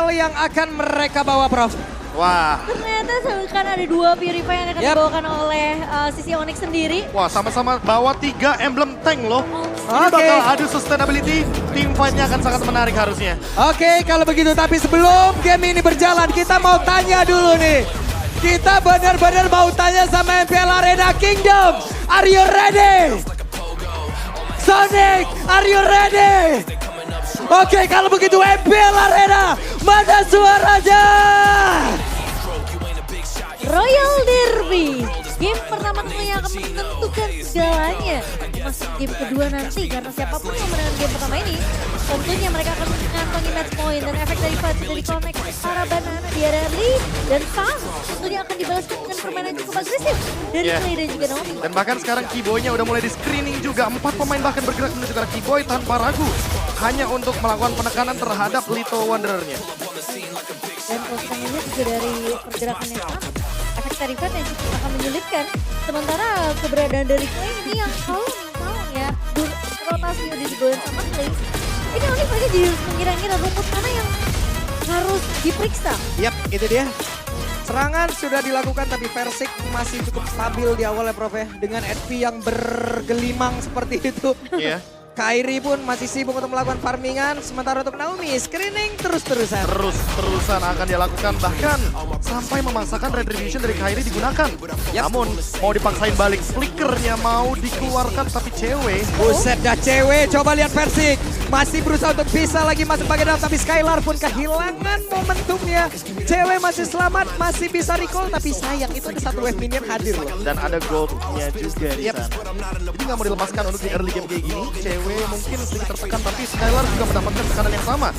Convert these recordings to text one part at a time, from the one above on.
battle yang akan mereka bawa, Prof. Wah. Ternyata kan ada 2 Purify yang akan dibawakan oleh sisi Onyx sendiri. Wah, sama-sama bawa 3 emblem tank loh. Ini Oke. bakal adu sustainability, team fight-nya akan sangat menarik harusnya. Oke, kalau begitu. Tapi sebelum game ini berjalan, kita mau tanya dulu nih. Kita benar-benar mau tanya sama MPL Arena Kingdom. Are you ready? Sonic, are you ready? Oke, kalau begitu MPL Arena, mana suaranya? Royal Derby. Game pertama tentunya akan menentukan segalanya. Masuk game kedua nanti karena siapapun yang menang game pertama ini, tentunya mereka akan mengantongi match point dan efek dari fight dari connect para Banana di area early dan Sam tentunya akan dibalaskan dengan permainan cukup agresif dari Clay dan juga Naomi. Dan bahkan sekarang Keyboy-nya udah mulai di screening juga. 4 pemain bahkan bergerak menuju ke arah Keyboy tanpa ragu. Hanya untuk melakukan penekanan terhadap Little Wanderer-nya. Dan kalau kita lihat juga dari pergerakan yang sama, efek dari fight yang cukup akan menyulitkan. Sementara keberadaan dari Clay ini yang kalau misalnya rotasi udah digoyang sama Clay, ini nanti mereka jadi mengira-ngira rumput mana yang harus diperiksa. Yap, itu dia. Serangan sudah dilakukan tapi Versik masih cukup stabil di awal ya, Prof ya. Dengan HP yang bergelimang seperti itu. Iya. Kairi pun masih sibuk untuk melakukan farmingan. Sementara untuk Naomi, screening terus-terusan. Terus-terusan akan dia lakukan. Bahkan sampai memaksakan Retribution dari Kairi digunakan. Namun mau dipaksain balik. Flickernya mau dikeluarkan tapi cewek. Buset dah cewek, coba lihat Versik. Masih berusaha untuk bisa lagi masuk bagian dalam. Tapi Skylar pun kehilangan momentumnya. Cewek masih selamat, masih bisa recall. Tapi sayang itu ada 1 wave minion hadir loh. Dan ada goldnya juga di sana. Jadi nggak mau dilepaskan untuk di early game kayak gini. Cewek mungkin sedikit tertekan tapi Skylar juga mendapatkan tekanan yang sama.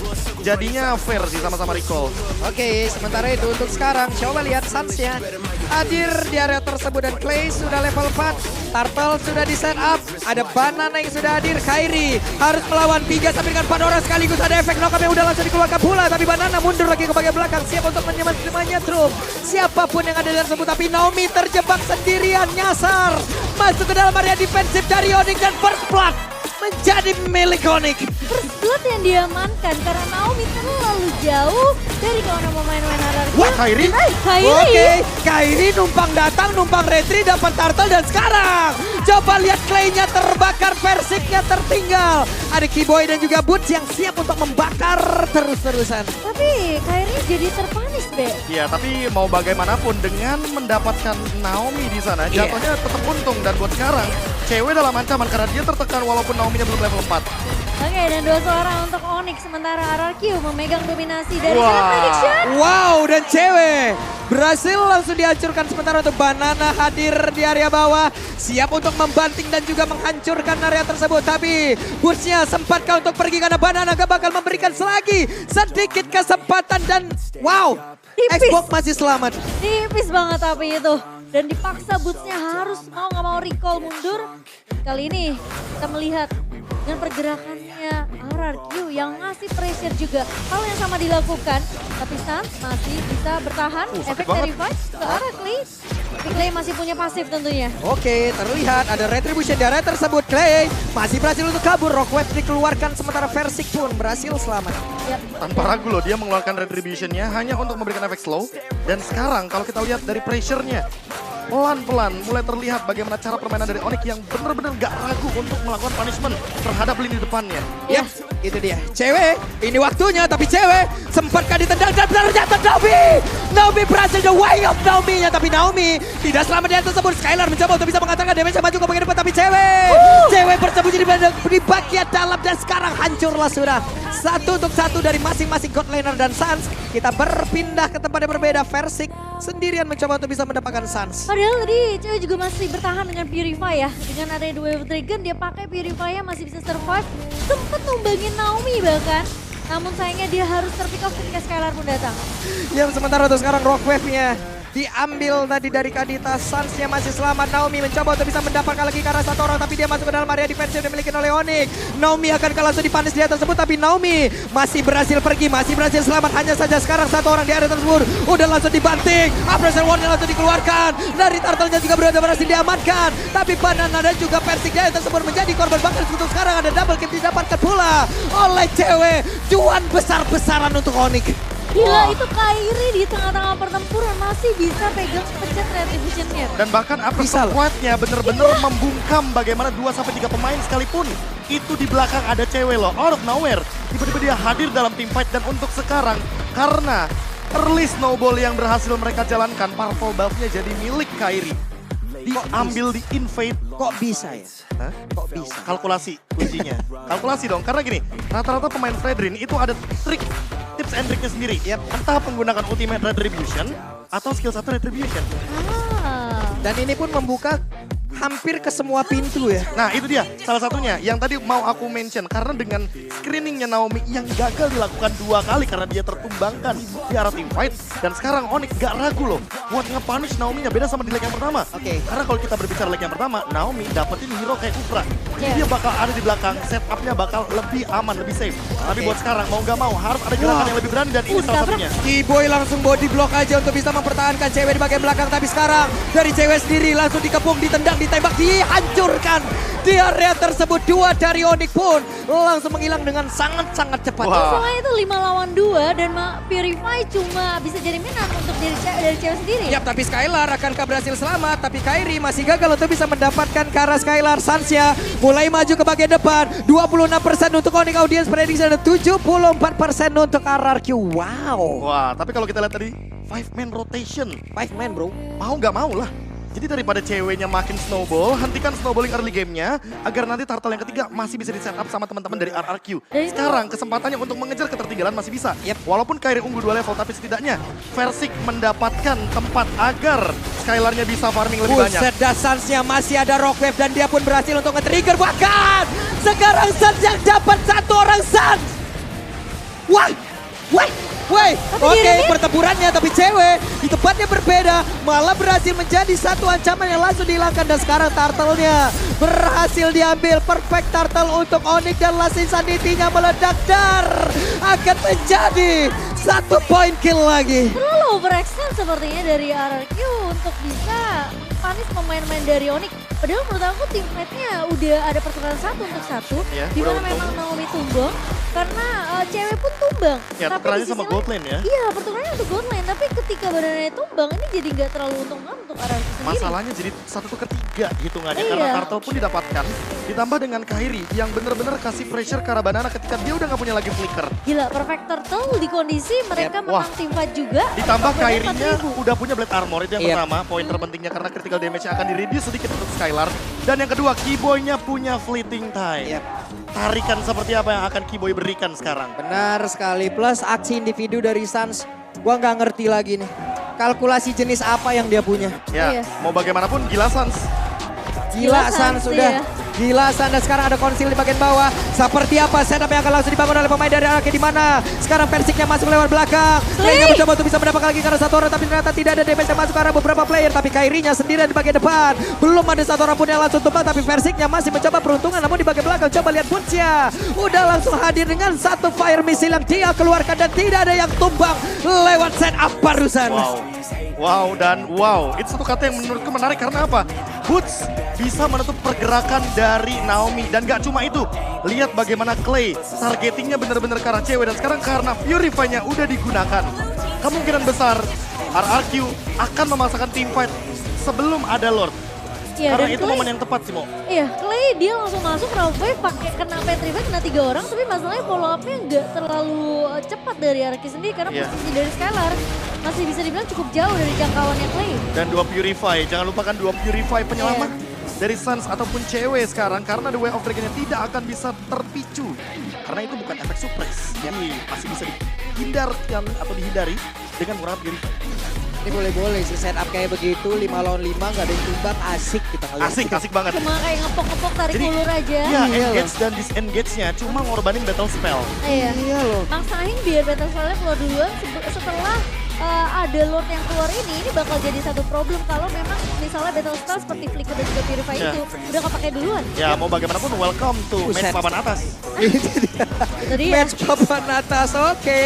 Jadinya fair sih sama-sama recall. Oke, sementara itu untuk sekarang coba lihat Suns-nya hadir di area tersebut dan Clay sudah level 4. Turtle sudah di set up, ada Banana yang sudah hadir. Kairi harus melawan 3 sampai dengan 4 orang sekaligus. Ada efek knock-up yang udah langsung dikeluarkan pula, tapi Banana mundur lagi ke bagian belakang siap untuk menyemanya drum. Siapapun yang ada di tersebut, tapi Naomi terjebak sendirian, nyasar masuk ke dalam area defensif dari Onyx dan first blood menjadi milik Onyx. First blood yang diamankan karena Naomi terlalu jauh dari kawanan pemain-pemain RRQ. Wah, Kairi? Kairi. Oke, Kairi numpang datang, numpang retri, dapat turtle dan sekarang coba lihat Clay-nya terbakar, Versiknya tertinggal. Ada Keyboy dan juga Boots yang siap untuk membakar terus-terusan. Tapi Kairi jadi terpanis, Be. Iya, tapi mau bagaimanapun dengan mendapatkan Naomi di sana, jatuhnya tetap untung. Dan buat sekarang, cewek dalam ancaman karena dia tertekan walaupun Naomi-nya belum level 4. Oke, dan 2 suara untuk Onyx sementara RRQ memegang dominasi dari Wah. Grand Prediction. Wow, dan cewek berhasil langsung dihancurkan. Sementara untuk Banana hadir di area bawah, siap untuk membanting dan juga menghancurkan area tersebut. Tapi Boots-nya sempatkah untuk pergi karena Banana gak bakal memberikan selagi sedikit kesempatan dan wow, Tipis. Xbox masih selamat. Tipis banget tapi itu. Dan dipaksa Boots-nya harus mau gak mau recall mundur. Kali ini kita melihat dengan pergerakannya RRQ yang ngasih pressure juga. Hal yang sama dilakukan. Tapi Suns masih bisa bertahan. Efek dari fight ke arah Clay. Tapi Clay masih punya pasif tentunya. Oke, terlihat ada retribution di area tersebut. Clay masih berhasil untuk kabur. Rockwave dikeluarkan sementara Versik pun berhasil selamat. Yap. Tanpa ragu loh, dia mengeluarkan Retribution-nya hanya untuk memberikan efek slow. Dan sekarang kalau kita lihat dari pressure-nya, pelan-pelan mulai terlihat bagaimana cara permainan dari Onyx yang benar-benar gak ragu untuk melakukan punishment terhadap lini depannya. Yap, itu dia. Cewek, ini waktunya, tapi cewek sempatkah ditendang dan ternyata Naomi berhasil the way of Naomi-nya, tapi Naomi tidak selamat di atas tersebut. Skylar mencoba untuk bisa mengatakan damage maju ke bagian depan, tapi cewek bersembunyi di bagian dalam dan sekarang hancurlah sudah. 1 untuk 1 dari masing-masing God Laner dan Suns. Kita berpindah ke tempat yang berbeda. Versik sendirian mencoba untuk bisa mendapatkan Suns. Padahal tadi cewek juga masih bertahan dengan Purify ya. Dengan ada Wave Dragon dia pakai Purify masih bisa survive. Sempet numbangin Naomi bahkan. Namun sayangnya dia harus terpick off ketika Skylar pun datang. Yang sementara untuk sekarang Rockwave-nya diambil tadi dari Kadita. Suns-nya masih selamat. Naomi mencoba untuk bisa mendapatkan lagi ke arah 1 orang, tapi dia masuk ke dalam area defensif yang dimiliki oleh Onyx. Naomi akan langsung dipanis di atas tersebut, tapi Naomi masih berhasil pergi, masih berhasil selamat. Hanya saja sekarang 1 orang di area tersebut udah langsung dibanting. Pressure warning langsung dikeluarkan. Dari Turtle-nya juga berhasil diamankan, tapi Banana dan juga Versik di area tersebut menjadi korban. Bahkan untuk sekarang ada double kill didapatkan pula oleh cewek. Cuan besar-besaran untuk Onyx. Gila itu Kairi di tengah-tengah pertempuran masih bisa pegang pencet retributionnya. Dan bahkan apa Bisa loh. squadnya bener-bener membungkam bagaimana 2-3 pemain sekalipun. Itu di belakang ada cewek loh, out of nowhere. Tiba-tiba dia hadir dalam team fight dan untuk sekarang karena early snowball yang berhasil mereka jalankan, purple buff-nya jadi milik Kairi. Diambil di invade. Kok bisa ya? Hah? Kok bisa? Kalkulasi kuncinya. Kalkulasi dong, karena gini, rata-rata pemain Fredrin itu ada tips and triknya sendiri. Entah menggunakan ultimate retribution atau skill 1 retribution. Dan ini pun membuka hampir ke semua pintu ya. Nah itu dia, salah satunya yang tadi mau aku mention. Karena dengan screeningnya Naomi yang gagal dilakukan 2 kali karena dia tertumbangkan di arah team fight. Dan sekarang Onyx gak ragu loh buat nge-punish Naomi-nya, beda sama di leg yang pertama. Oke. Karena kalau kita berbicara leg yang pertama, Naomi dapetin hero kayak Kufra. Jadi Yeah. dia bakal ada di belakang, setup-nya bakal lebih aman, lebih safe. Tapi Oke. buat sekarang mau gak mau harus ada gerakan Wah. yang lebih berani dan ini salah satunya. T-Boy langsung body block aja untuk bisa mempertahankan cewek di bagian belakang. Tapi sekarang dari cewek sendiri langsung dikepung, ditendang, ditembak, dihancurkan. Di area tersebut 2 dari Onyx pun langsung menghilang dengan sangat-sangat cepat. Wah. Masalahnya itu 5 lawan 2 dan Purify cuma bisa jadi minat untuk dari cewek sendiri. Yap, tapi Skylar akankah berhasil selamat? Tapi Kairi masih gagal untuk bisa mendapatkan ke arah Skylar. Sansya mulai maju ke bagian depan. 26% untuk Onyx Audience Prediction dan 74% untuk RRQ. Wow. Wah, tapi kalau kita lihat tadi 5-man rotation. 5 man bro. Mau nggak mau lah. Jadi daripada ceweknya makin snowball, hentikan snowballing early game-nya agar nanti turtle yang ketiga masih bisa di setup sama teman-teman dari RRQ. Sekarang kesempatannya untuk mengejar ketertinggalan masih bisa. Walaupun Kairi unggul 2 level, tapi setidaknya Versik mendapatkan tempat agar Skylar-nya bisa farming lebih banyak. Buset dah, Sansnya masih ada rock wave dan dia pun berhasil untuk nge-trigger. Bahkan sekarang Sans yang dapat 1 orang Sans. Wah, wah. Woi, oke pertempurannya tapi cewek di tempatnya berbeda malah berhasil menjadi satu ancaman yang langsung dihilangkan dan sekarang turtle-nya berhasil diambil. Perfect turtle untuk Onyx dan Last Insanity-nya meledak dar akan menjadi 1 point kill lagi. Terlalu overextend sepertinya dari RRQ untuk bisa panis pemain-pemain dari Onyx. Padahal menurut aku tim fight-nya udah ada pertukaran 1 untuk 1. Ya, Di mana udah untung. memang Naomi tumbang karena cewek pun tumbang. Ya, Tapi tukerannya di sisi sama lain- gold lane ya. Iya, pertukarannya untuk gold lane. Tapi ketika badannya tumbang ini jadi nggak terlalu untung banget untuk RRQ sendiri. Masalahnya jadi 1/3 hitungannya Iya. karena turtle pun didapatkan. Ditambah dengan Kairi yang bener-bener kasih pressure ke arah Banana ketika dia udah nggak punya lagi flicker. Gila, perfect turtle di kondisi mereka Wah. menang tim fight juga. Ditambah Badannya Kairinya 4.000. udah punya Blade Armor, itu yang Yep. pertama. Poin terpentingnya karena critical damage-nya akan di-reduce sedikit untuk Skylar. Dan yang kedua, Keyboy-nya punya fleeting time. Yep. Tarikan seperti apa yang akan Keyboy berikan sekarang. Benar sekali, plus aksi individu dari Sans. Gua nggak ngerti lagi nih. Kalkulasi jenis apa yang dia punya. Ya, Iya. mau bagaimanapun gila Sans. Gila Gila, Sans Sans, sudah. iya. Gila Sans dan sekarang ada konsil di bagian bawah. Seperti apa setup yang akan langsung dibangun oleh pemain dari RRQ di mana? Sekarang Persiknya masuk lewat belakang. Lane mencoba untuk bisa mendapatkan lagi karena 1 orang tapi ternyata tidak ada damage yang masuk ke arah beberapa player. Tapi Kairinya sendirian di bagian depan. Belum ada 1 orang pun yang langsung tumbang tapi Persiknya masih mencoba peruntungan namun di bagian belakang. Coba lihat Buncia. Udah langsung hadir dengan 1 fire missile yang dia keluarkan dan tidak ada yang tumbang lewat setup barusan. Wow, dan wow. Itu satu kata yang menurutku menarik karena apa? Boots bisa menutup pergerakan dari Naomi. Dan gak cuma itu, lihat bagaimana Clay targetingnya benar-benar ke arah cewek. Dan sekarang karena Purify-nya udah digunakan, kemungkinan besar RRQ akan memasakkan team fight sebelum ada Lord. Iya, Karena dan itu Clay- momen yang tepat sih, Mo. Iya, Clay dia langsung masuk round wave pakai kena petrify kena 3 orang tapi masalahnya follow up-nya nggak terlalu cepat dari RRQ sendiri karena Iya. posisi dari Skylar masih bisa dibilang cukup jauh dari jangkauannya Clay. Dan 2 Purify, jangan lupakan 2 Purify penyelamat dari Sans ataupun cewek sekarang. Karena The Way of Dragon tidak akan bisa terpicu. Karena itu bukan efek suppress. Jadi masih bisa dihindarkan atau dihindari dengan menggunakan Purify. Ini boleh-boleh sih setup kayak begitu 5 lawan 5 nggak ada yang tumbang, asik kita ngeliat. Asik banget. Cuma kayak ngepok-ngepok tarik Jadi, ulur aja. Iya, Iya engage dan disengage-nya cuma ngorbanin battle spell. Iya. Iya loh. Maksain biar battle spell-nya keluar duluan setelah ada Lord yang keluar ini bakal jadi satu problem kalau memang misalnya battle spell seperti Flicker dan juga Purify Iya. itu udah kepake duluan. Ya mau bagaimanapun welcome to Buset. match papan atas. Itu dia. Jadi ya. Match papan atas, oke.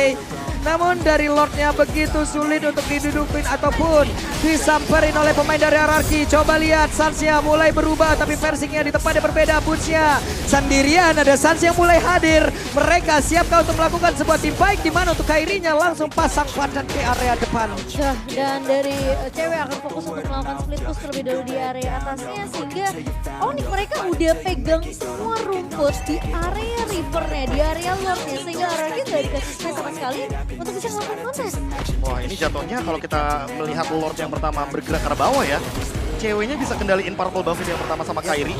Namun dari Lordnya begitu sulit untuk didudukin ataupun disamperin oleh pemain dari RRQ. Coba lihat Sansnya mulai berubah tapi versingnya di tempat yang berbeda. Bootsnya sendirian, ada Sans yang mulai hadir. Mereka siapkah untuk melakukan sebuah team fight di mana untuk Kairinya langsung pasang padan ke area depan. Nah, dan dari cewek akan fokus untuk melakukan split push terlebih dahulu di area atasnya sehingga Onyx mereka udah pegang semua rumput di area rivernya, di area lordnya sehingga RRQ gak dikasih space sama sekali untuk bisa melakukan kontes. Wah ini jatuhnya kalau kita melihat Lord yang pertama bergerak ke arah bawah ya. Ceweknya bisa kendaliin purple buff yang pertama sama Kairi.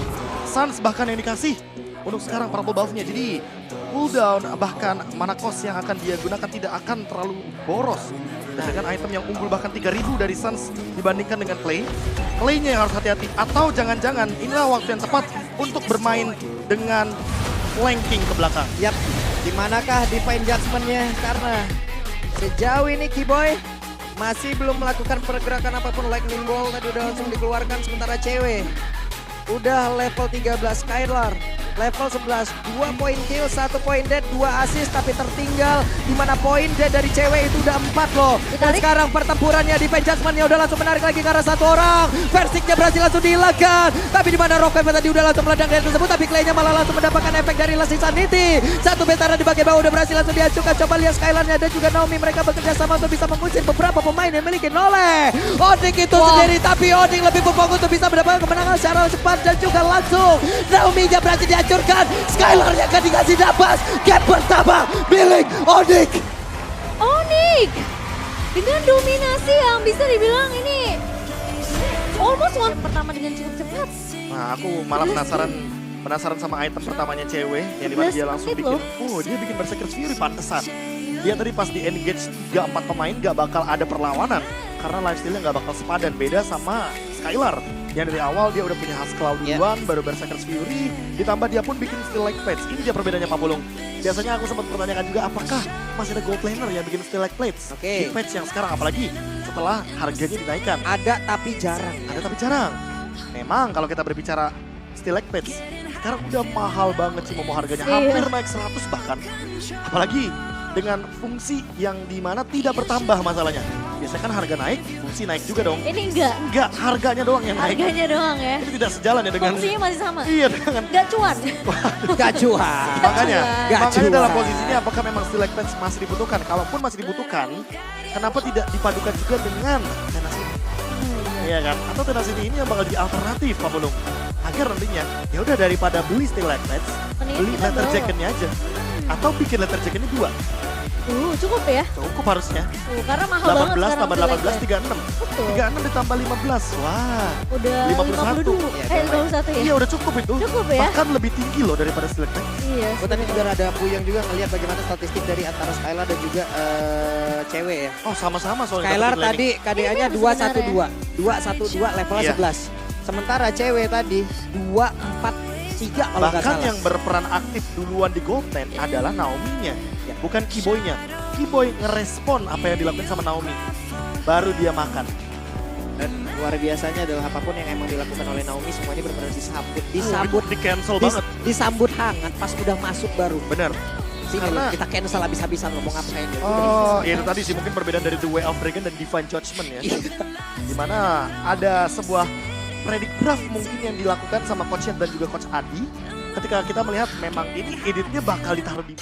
Sans bahkan yang dikasih untuk sekarang purple buff-nya. Jadi cooldown bahkan mana cost yang akan dia gunakan tidak akan terlalu boros. Dan dengan item yang unggul bahkan 3000 dari Sans dibandingkan dengan Clay. Clay-nya yang harus hati-hati. Atau jangan-jangan inilah waktu yang tepat untuk bermain dengan flanking ke belakang. Yap, dimanakah Divine Judgment-nya? Karena sejauh ini Kiboy masih belum melakukan pergerakan apapun. Lightning Ball tadi udah langsung dikeluarkan sementara cewek udah level 13 Skylar. Level 11, 2 poin kill, 1 poin dead, 2 assist tapi tertinggal di mana poin dead dari cewek itu udah 4 loh. Dan sekarang pertempurannya Divine Judgment-nya udah langsung menarik lagi karena 1 orang. Versiknya berhasil langsung dihilangkan. Tapi di mana Rock Wave tadi udah langsung meledak dari tersebut tapi Clay-nya malah langsung mendapatkan efek dari Lasting Sanity. 1 veteran di bagian bawah udah berhasil langsung dihancurkan. Coba lihat Skylar-nya dan juga Naomi mereka bekerja sama untuk bisa mengusir beberapa pemain yang memiliki Nole. Odik itu sendiri tapi Odik lebih berfokus untuk bisa mendapatkan kemenangan secara cepat dan juga langsung. Naomi-nya berhasil dihancurkan. Skylar-nya akan dikasih nafas. Game pertama milik Odik. Onyx dengan dominasi yang bisa dibilang ini almost one pertama dengan cukup cepat. Nah aku malah penasaran sama item pertamanya cewek yang dimana dia langsung bikin, dia bikin Berserker's Fury pantesan. Dia tadi pas di engage 3-4 pemain gak bakal ada perlawanan karena lifesteal-nya gak bakal sepadan, beda sama Skylar yang dari awal dia udah punya Husklaw duluan, baru Berserker's Fury, ditambah dia pun bikin Steel Like Plates. Ini dia perbedaannya Pak Pulung. Biasanya aku sempat bertanyakan juga apakah masih ada gold laner yang bikin Steel Like Plates di patch yang sekarang, apalagi setelah harganya dinaikkan. Ada tapi jarang. Ada tapi jarang. Memang kalau kita berbicara Steel Like Plates, sekarang udah mahal banget sih mau harganya, hampir naik 100 bahkan. Apalagi dengan fungsi yang dimana tidak bertambah masalahnya. Biasanya kan harga naik, fungsi naik juga dong. Ini enggak. Enggak, harganya doang yang naik. Harganya doang ya. Itu tidak sejalan ya dengan... Fungsinya masih sama. Iya dengan... Gak cuan. Gak cuan. Makanya cuan. dalam posisinya apakah memang Steel Like Plates masih dibutuhkan? Kalaupun masih dibutuhkan, kenapa tidak dipadukan juga dengan Tenacity? Iya kan? Atau Tenacity ini yang bakal jadi alternatif Pak Bulung. Agar nantinya, ya udah daripada beli Steel Like Plates, beli letter jacket-nya aja. Atau bikin letter jacket-nya 2. Cukup ya? Cukup harusnya. Karena mahal banget 18 sekarang tambah 18, 36. Betul. 36 ditambah 15, wah. Udah 51. 51 ya? Iya udah cukup itu. Cukup ya? Bahkan lebih tinggi loh daripada Steel Like Plates. Iya. Gue tadi juga ada Puyang juga ngelihat bagaimana statistik dari antara Skylar dan juga cewek ya. Oh sama-sama soalnya. Skylar tadi KDA-nya Ini kan 212. 212 levelnya 11. Sementara cewek tadi 243 kalau nggak Bahkan salah. yang berperan aktif duluan di Gold 10 adalah Naomi-nya, bukan Kiboy-nya. Kiboy ngerespon apa yang dilakukan sama Naomi, baru dia makan. Dan luar biasanya adalah apapun yang emang dilakukan oleh Naomi semuanya benar-benar disambut Di cancel banget. disambut hangat pas udah masuk baru. Bener. Sini Karena- kita cancel habis-habisan ngomong ngapain ya. Oh, ya itu tadi sih mungkin perbedaan dari The Way of Dragon dan Divine Judgment ya. Dimana ada sebuah predict draft mungkin yang dilakukan sama Coach Yed dan juga Coach Adi. Ketika kita melihat memang ini editnya bakal ditaruh di